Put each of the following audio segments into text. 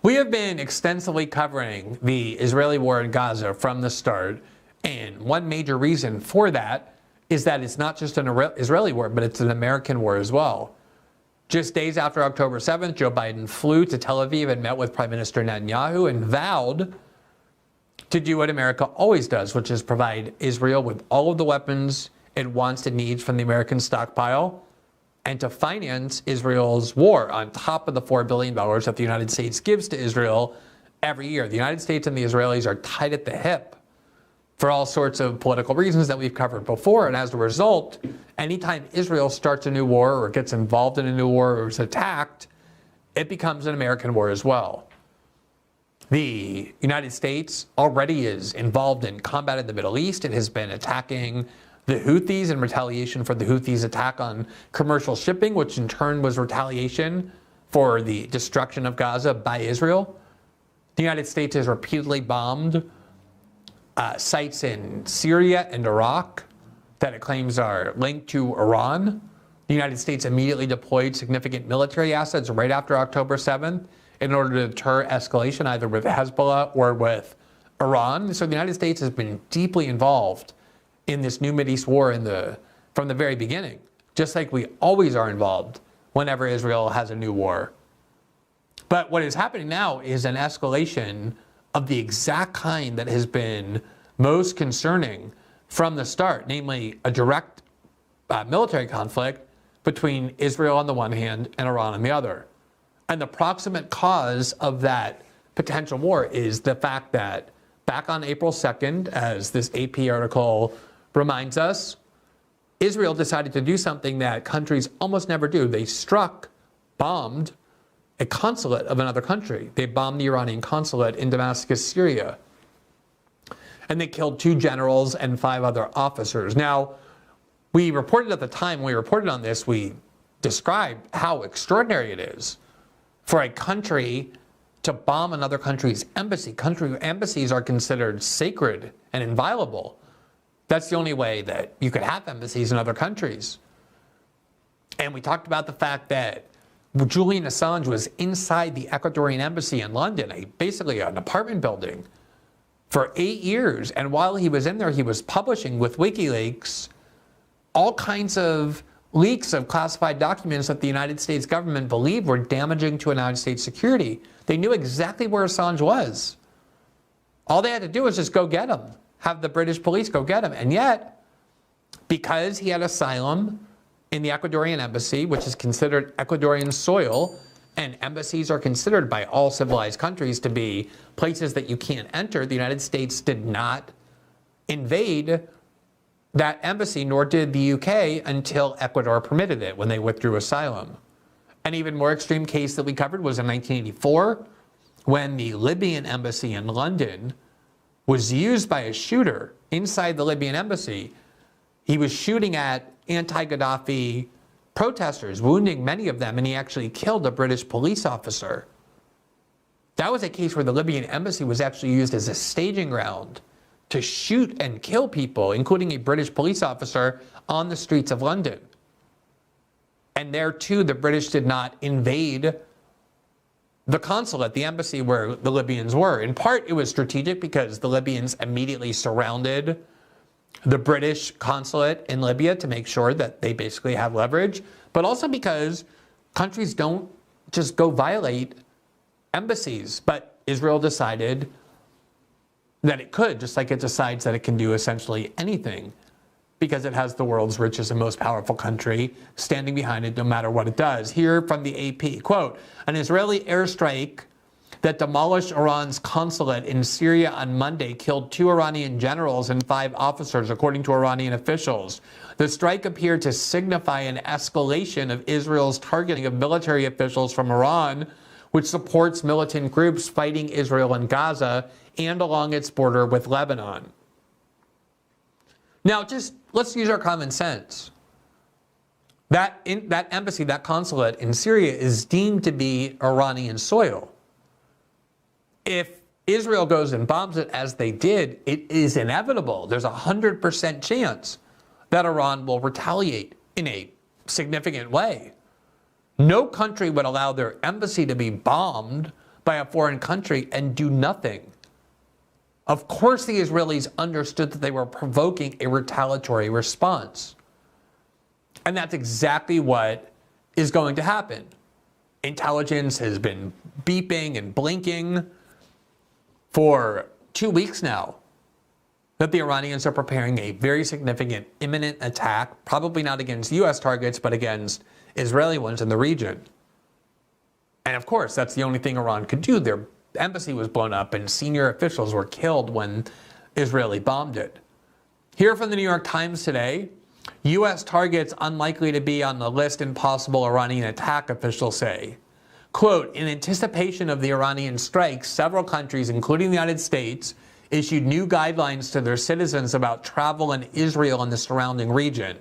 We have been extensively covering the Israeli war in Gaza from the start, and one major reason for that is that it's not just an Israeli war, but it's an American war as well. Just days after October 7th, Joe Biden flew to Tel Aviv and met with Prime Minister Netanyahu and vowed to do what America always does, which is provide Israel with all of the weapons it wants and needs from the American stockpile, and to finance Israel's war on top of the $4 billion that the United States gives to Israel every year. The United States and the Israelis are tied at the hip for all sorts of political reasons that we've covered before. And as a result, anytime Israel starts a new war or gets involved in a new war or is attacked, it becomes an American war as well. The United States already is involved in combat in the Middle East. It has been attacking the Houthis in retaliation for the Houthis' attack on commercial shipping, which in turn was retaliation for the destruction of Gaza by Israel. The United States has repeatedly bombed sites in Syria and Iraq that it claims are linked to Iran. The United States immediately deployed significant military assets right after October 7th in order to deter escalation either with Hezbollah or with Iran. So the United States has been deeply involved in this new Mideast war from the very beginning, just like we always are involved whenever Israel has a new war. But what is happening now is an escalation of the exact kind that has been most concerning from the start, namely a direct military conflict between Israel on the one hand and Iran on the other. And the proximate cause of that potential war is the fact that back on April 2nd, as this AP article reminds us, Israel decided to do something that countries almost never do. They bombed a consulate of another country. They bombed the Iranian consulate in Damascus, Syria. And they killed 2 generals and 5 other officers. Now, we reported at the time, when we reported on this, we described how extraordinary it is for a country to bomb another country's embassy. Embassies are considered sacred and inviolable. That's the only way that you could have embassies in other countries. And we talked about the fact that Julian Assange was inside the Ecuadorian embassy in London, basically an apartment building, for 8 years. And while he was in there, he was publishing with WikiLeaks all kinds of leaks of classified documents that the United States government believed were damaging to United States security. They knew exactly where Assange was. All they had to do was just go get him. Have the British police go get him. And yet, because he had asylum in the Ecuadorian embassy, which is considered Ecuadorian soil, and embassies are considered by all civilized countries to be places that you can't enter, the United States did not invade that embassy, nor did the UK until Ecuador permitted it when they withdrew asylum. An even more extreme case that we covered was in 1984, when the Libyan embassy in London was used by a shooter inside the Libyan embassy. He was shooting at anti-Gaddafi protesters, wounding many of them, and he actually killed a British police officer. That was a case where the Libyan embassy was actually used as a staging ground to shoot and kill people, including a British police officer, on the streets of London. And there too, the British did not invade the consulate, the embassy where the Libyans were. In part, it was strategic because the Libyans immediately surrounded the British consulate in Libya to make sure that they basically have leverage, but also because countries don't just go violate embassies. But Israel decided that it could, just like it decides that it can do essentially anything, because it has the world's richest and most powerful country standing behind it no matter what it does. Here from the AP, quote, an Israeli airstrike that demolished Iran's consulate in Syria on Monday killed 2 Iranian generals and 5 officers, according to Iranian officials. The strike appeared to signify an escalation of Israel's targeting of military officials from Iran, which supports militant groups fighting Israel in Gaza and along its border with Lebanon. Now, just let's use our common sense. That embassy, that consulate in Syria is deemed to be Iranian soil. If Israel goes and bombs it as they did, it is inevitable. There's a 100% chance that Iran will retaliate in a significant way. No country would allow their embassy to be bombed by a foreign country and do nothing. Of course, the Israelis understood that they were provoking a retaliatory response. And that's exactly what is going to happen. Intelligence has been beeping and blinking for 2 weeks now that the Iranians are preparing a very significant imminent attack, probably not against U.S. targets, but against Israeli ones in the region. And of course, that's the only thing Iran could do. Their embassy was blown up and senior officials were killed when Israeli bombed it. Here from the New York Times today, U.S. targets unlikely to be on the list in possible Iranian attack, officials say. Quote, in anticipation of the Iranian strikes, several countries, including the United States, issued new guidelines to their citizens about travel in Israel and the surrounding region.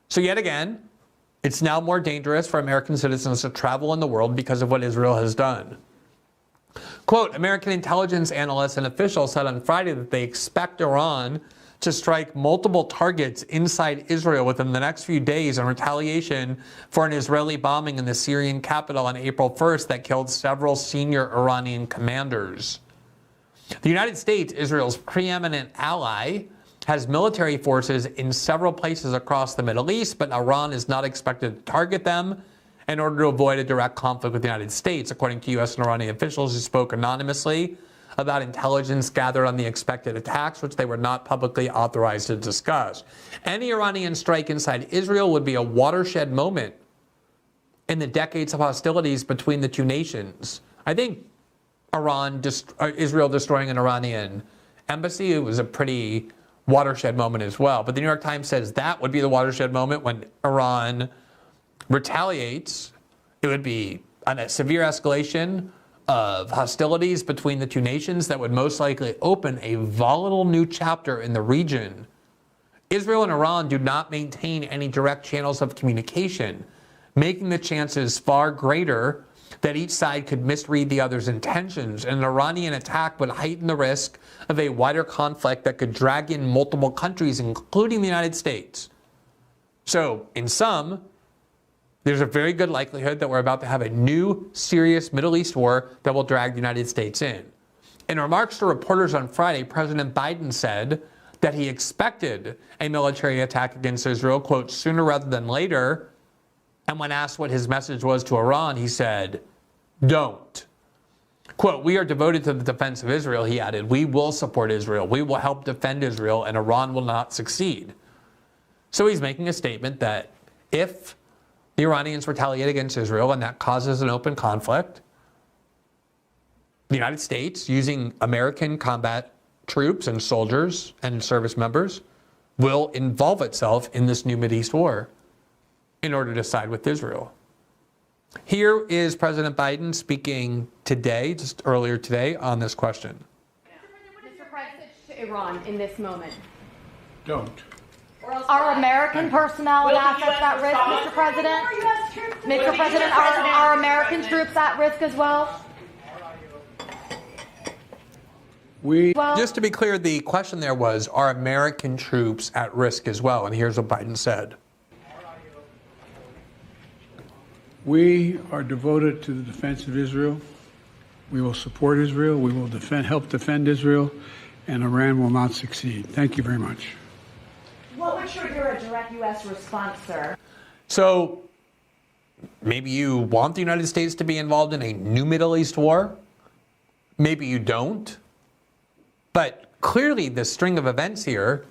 So yet again, it's now more dangerous for American citizens to travel in the world because of what Israel has done. Quote, American intelligence analysts and officials said on Friday that they expect Iran to strike multiple targets inside Israel within the next few days in retaliation for an Israeli bombing in the Syrian capital on April 1st that killed several senior Iranian commanders. The United States, Israel's preeminent ally, has military forces in several places across the Middle East, but Iran is not expected to target them in order to avoid a direct conflict with the United States, according to U.S. and Iranian officials who spoke anonymously about intelligence gathered on the expected attacks, which they were not publicly authorized to discuss. Any Iranian strike inside Israel would be a watershed moment in the decades of hostilities between the two nations. I think Israel destroying an Iranian embassy, it was a pretty watershed moment as well. But the New York Times says that would be the watershed moment when Iran retaliates. It would be a severe escalation of hostilities between the two nations that would most likely open a volatile new chapter in the region. Israel and Iran do not maintain any direct channels of communication, making the chances far greater that each side could misread the other's intentions, and an Iranian attack would heighten the risk of a wider conflict that could drag in multiple countries, including the United States. So, in sum, there's a very good likelihood that we're about to have a new, serious Middle East war that will drag the United States in. In remarks to reporters on Friday, President Biden said that he expected a military attack against Israel, quote, sooner rather than later. And when asked what his message was to Iran, he said, don't. Quote, we are devoted to the defense of Israel, he added. We will support Israel. We will help defend Israel, and Iran will not succeed. So he's making a statement that if the Iranians retaliate against Israel and that causes an open conflict, the United States, using American combat troops and soldiers and service members, will involve itself in this new Mideast war in order to side with Israel. Here is President Biden speaking today, just earlier today, on this question. Mr. President, to Iran in this moment. Don't. Are American personnel and assets at risk, Mr. President? Mr. President, are American troops at risk as well? Just to be clear, the question there was, are American troops at risk as well? And here's what Biden said. We are devoted to the defense of Israel. We will support Israel. We will help defend Israel, and Iran will not succeed. Thank you very much. What would trigger a direct U.S. response, sir? So maybe you want the United States to be involved in a new Middle East war. Maybe you don't. But clearly the string of events here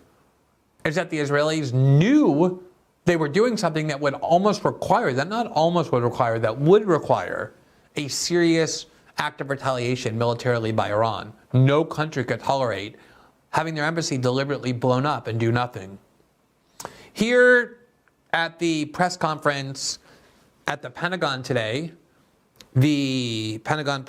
is that the Israelis knew they were doing something that would almost require, that not almost would require, that would require a serious act of retaliation militarily by Iran. No country could tolerate having their embassy deliberately blown up and do nothing. Here at the press conference at the Pentagon today, the Pentagon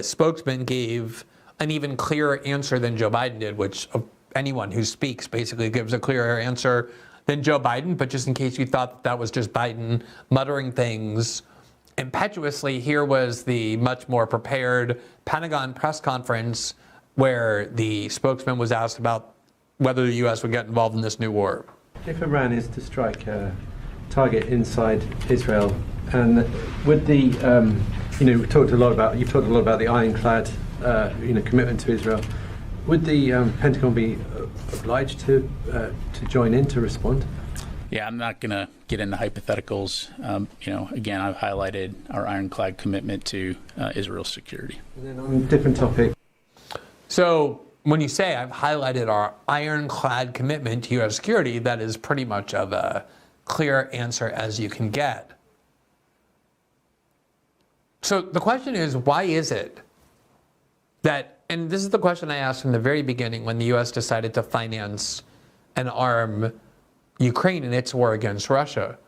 spokesman gave an even clearer answer than Joe Biden did, which anyone who speaks basically gives a clearer answer than Joe Biden. But just in case you thought that was just Biden muttering things impetuously, here was the much more prepared Pentagon press conference where the spokesman was asked about whether the U.S. would get involved in this new war. If Iran is to strike a target inside Israel, and would the you've talked a lot about the ironclad, commitment to Israel. Would the Pentagon be obliged to join in to respond? Yeah, I'm not going to get into hypotheticals. Again, I've highlighted our ironclad commitment to Israel's security. And then on a different topic. So when you say I've highlighted our ironclad commitment to U.S. security, that is pretty much of a clear answer as you can get. So the question is, why is it that, and this is the question I asked from the very beginning when the U.S. decided to finance and arm Ukraine in its war against Russia,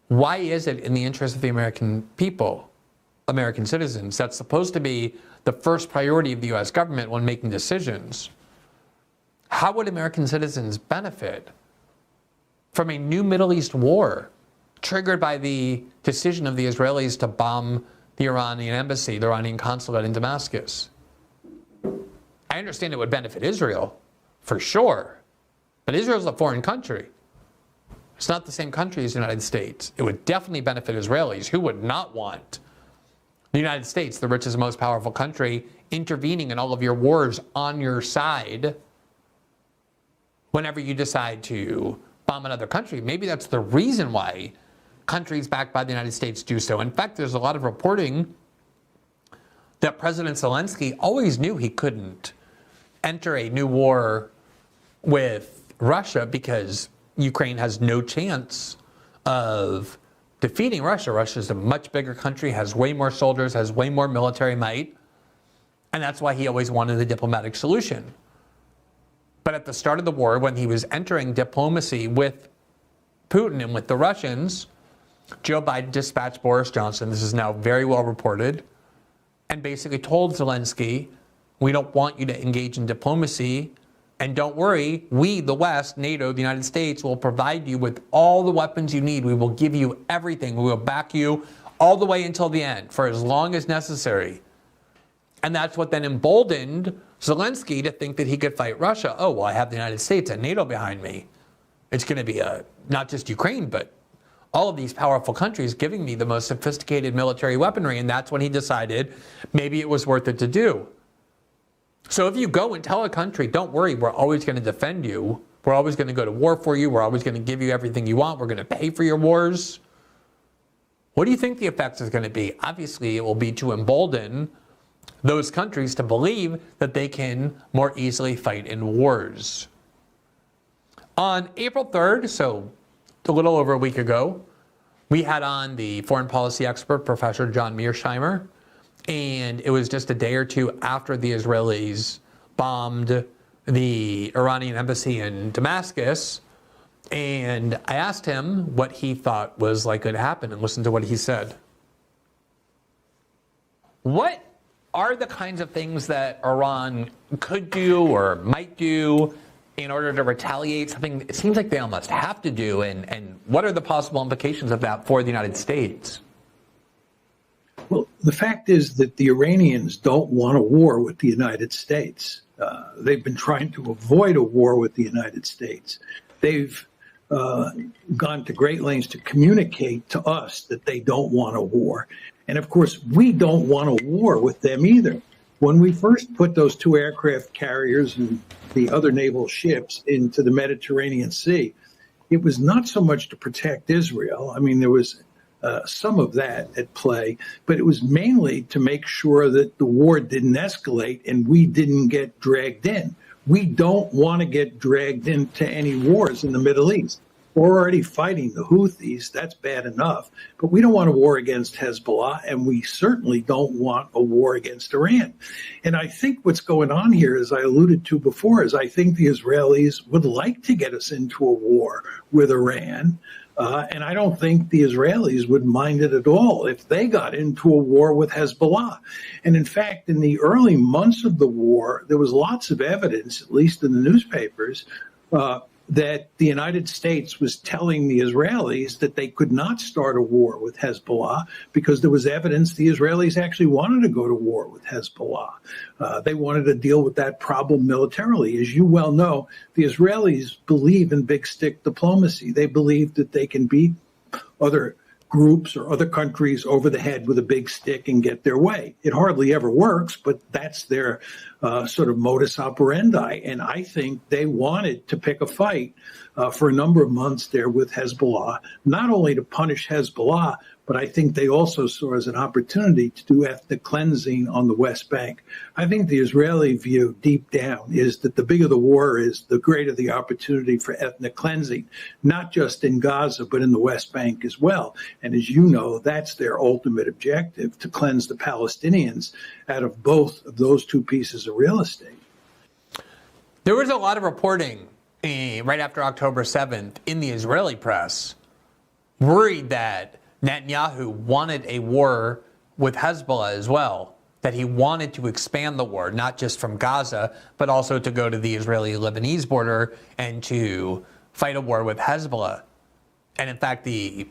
why is it in the interest of the American people, American citizens, that's supposed to be the first priority of the U.S. government when making decisions? How would American citizens benefit from a new Middle East war triggered by the decision of the Israelis to bomb the Iranian embassy, the Iranian consulate in Damascus? I understand it would benefit Israel, for sure, but Israel's a foreign country. It's not the same country as the United States. It would definitely benefit Israelis. Who would not want the United States, the richest and most powerful country, intervening in all of your wars on your side whenever you decide to bomb another country? Maybe that's the reason why countries backed by the United States do so. In fact, there's a lot of reporting that President Zelensky always knew he couldn't enter a new war with Russia because Ukraine has no chance of defeating Russia. Russia is a much bigger country, has way more soldiers, has way more military might, and that's why he always wanted a diplomatic solution. But at the start of the war, when he was entering diplomacy with Putin and with the Russians, Joe Biden dispatched Boris Johnson, this is now very well reported, and basically told Zelensky, we don't want you to engage in diplomacy, and don't worry, we, the West, NATO, the United States, will provide you with all the weapons you need. We will give you everything. We will back you all the way until the end, for as long as necessary. And that's what then emboldened Zelensky to think that he could fight Russia. Oh, well, I have the United States and NATO behind me. It's going to be not just Ukraine, but all of these powerful countries giving me the most sophisticated military weaponry. And that's when he decided maybe it was worth it to do. So if you go and tell a country, don't worry, we're always going to defend you. We're always going to go to war for you. We're always going to give you everything you want. We're going to pay for your wars. What do you think the effect is going to be? Obviously, it will be to embolden those countries to believe that they can more easily fight in wars. On April 3rd, so a little over a week ago, we had on the foreign policy expert, Professor John Mearsheimer, and it was just a day or two after the Israelis bombed the Iranian embassy in Damascus. And I asked him what he thought was likely to happen, and listen to what he said. What are the kinds of things that Iran could do or might do in order to retaliate, something it seems like they almost have to do, and what are the possible implications of that for the United States? Well, the fact is that the Iranians don't want a war with the United States. They've been trying to avoid a war with the United States. They've gone to great lengths to communicate to us that they don't want a war. And of course, we don't want a war with them either. When we first put those two aircraft carriers and the other naval ships into the Mediterranean Sea, it was not so much to protect Israel. I mean, there was some of that at play, but it was mainly to make sure that the war didn't escalate and we didn't get dragged in. We don't want to get dragged into any wars in the Middle East. We're already fighting the Houthis. That's bad enough. But we don't want a war against Hezbollah, and we certainly don't want a war against Iran. And I think what's going on here, as I alluded to before, is I think the Israelis would like to get us into a war with Iran. And I don't think the Israelis would mind it at all if they got into a war with Hezbollah. And in fact, in the early months of the war, there was lots of evidence, at least in the newspapers, that the United States was telling the Israelis that they could not start a war with Hezbollah because there was evidence the Israelis actually wanted to go to war with Hezbollah. They wanted to deal with that problem militarily. As you well know, the Israelis believe in big stick diplomacy. They believe that they can beat other groups or other countries over the head with a big stick and get their way. It hardly ever works, but that's their sort of modus operandi. And I think they wanted to pick a fight for a number of months there with Hezbollah, not only to punish Hezbollah, but I think they also saw as an opportunity to do ethnic cleansing on the West Bank. I think the Israeli view deep down is that the bigger the war is, the greater the opportunity for ethnic cleansing, not just in Gaza, but in the West Bank as well. And as you know, that's their ultimate objective, to cleanse the Palestinians out of both of those two pieces of real estate. There was a lot of reporting right after October 7th in the Israeli press, worried that Netanyahu wanted a war with Hezbollah as well, that he wanted to expand the war, not just from Gaza, but also to go to the Israeli-Lebanese border and to fight a war with Hezbollah. And in fact, the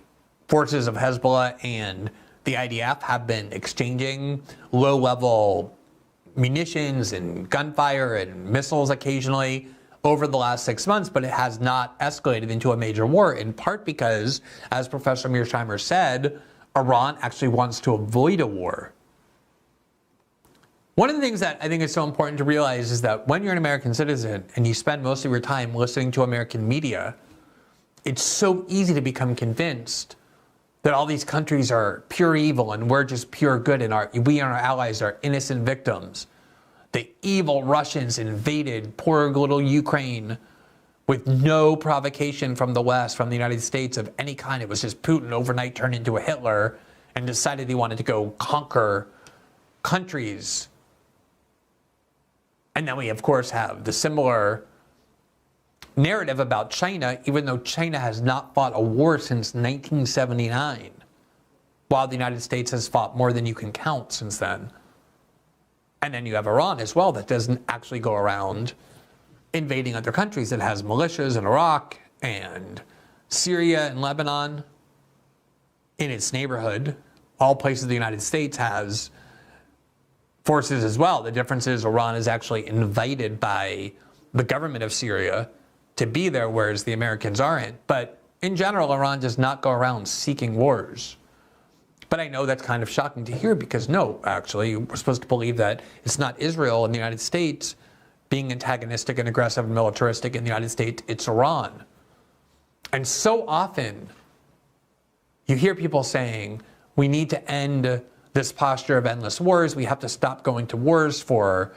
forces of Hezbollah and the IDF have been exchanging low-level munitions and gunfire and missiles occasionally over the last 6 months, but it has not escalated into a major war, in part because, as Professor Mearsheimer said, Iran actually wants to avoid a war. One of the things that I think is so important to realize is that when you're an American citizen and you spend most of your time listening to American media, it's so easy to become convinced that all these countries are pure evil and we're just pure good and we and our allies are innocent victims. The evil Russians invaded poor little Ukraine with no provocation from the West, from the United States of any kind. It was just Putin overnight turned into a Hitler and decided he wanted to go conquer countries. And then we, of course, have the similar narrative about China, even though China has not fought a war since 1979, while the United States has fought more than you can count since then. And then you have Iran as well, that doesn't actually go around invading other countries. It has militias in Iraq and Syria and Lebanon in its neighborhood. All places the United States has forces as well. The difference is Iran is actually invited by the government of Syria to be there, whereas the Americans aren't. But in general, Iran does not go around seeking wars. But I know that's kind of shocking to hear because no, actually, we're supposed to believe that it's not Israel and the United States being antagonistic and aggressive and militaristic in the United States, it's Iran. And so often you hear people saying, we need to end this posture of endless wars. We have to stop going to wars for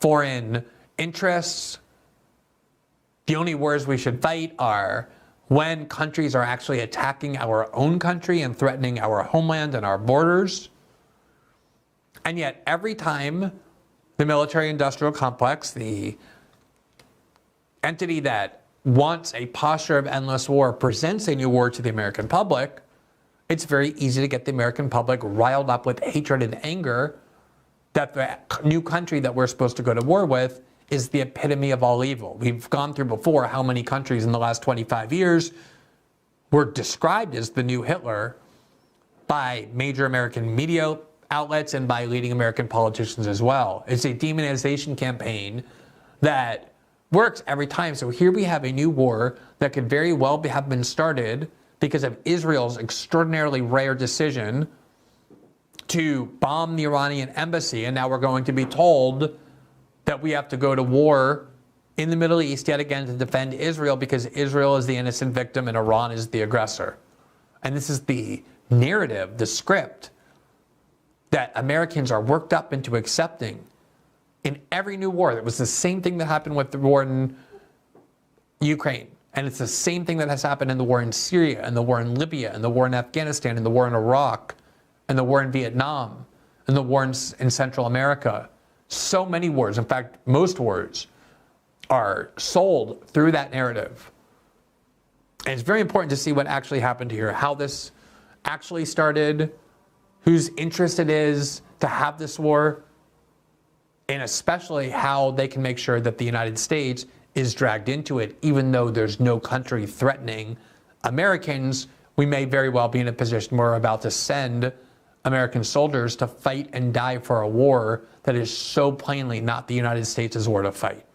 foreign interests. The only wars we should fight are when countries are actually attacking our own country and threatening our homeland and our borders. And yet every time the military-industrial complex, the entity that wants a posture of endless war, presents a new war to the American public, it's very easy to get the American public riled up with hatred and anger that the new country that we're supposed to go to war with is the epitome of all evil. We've gone through before how many countries in the last 25 years were described as the new Hitler by major American media outlets and by leading American politicians as well. It's a demonization campaign that works every time. So here we have a new war that could very well have been started because of Israel's extraordinarily rare decision to bomb the Iranian embassy, and now we're going to be told that we have to go to war in the Middle East yet again to defend Israel because Israel is the innocent victim and Iran is the aggressor. And this is the narrative, the script that Americans are worked up into accepting in every new war. It was the same thing that happened with the war in Ukraine. And it's the same thing that has happened in the war in Syria and the war in Libya and the war in Afghanistan and the war in Iraq and the war in Vietnam and the war in Central America. So many wars, in fact, most wars, are sold through that narrative. And it's very important to see what actually happened here, how this actually started, whose interest it is to have this war, and especially how they can make sure that the United States is dragged into it, even though there's no country threatening Americans. We may very well be in a position where we're about to send American soldiers to fight and die for a war that is so plainly not the United States' war to fight.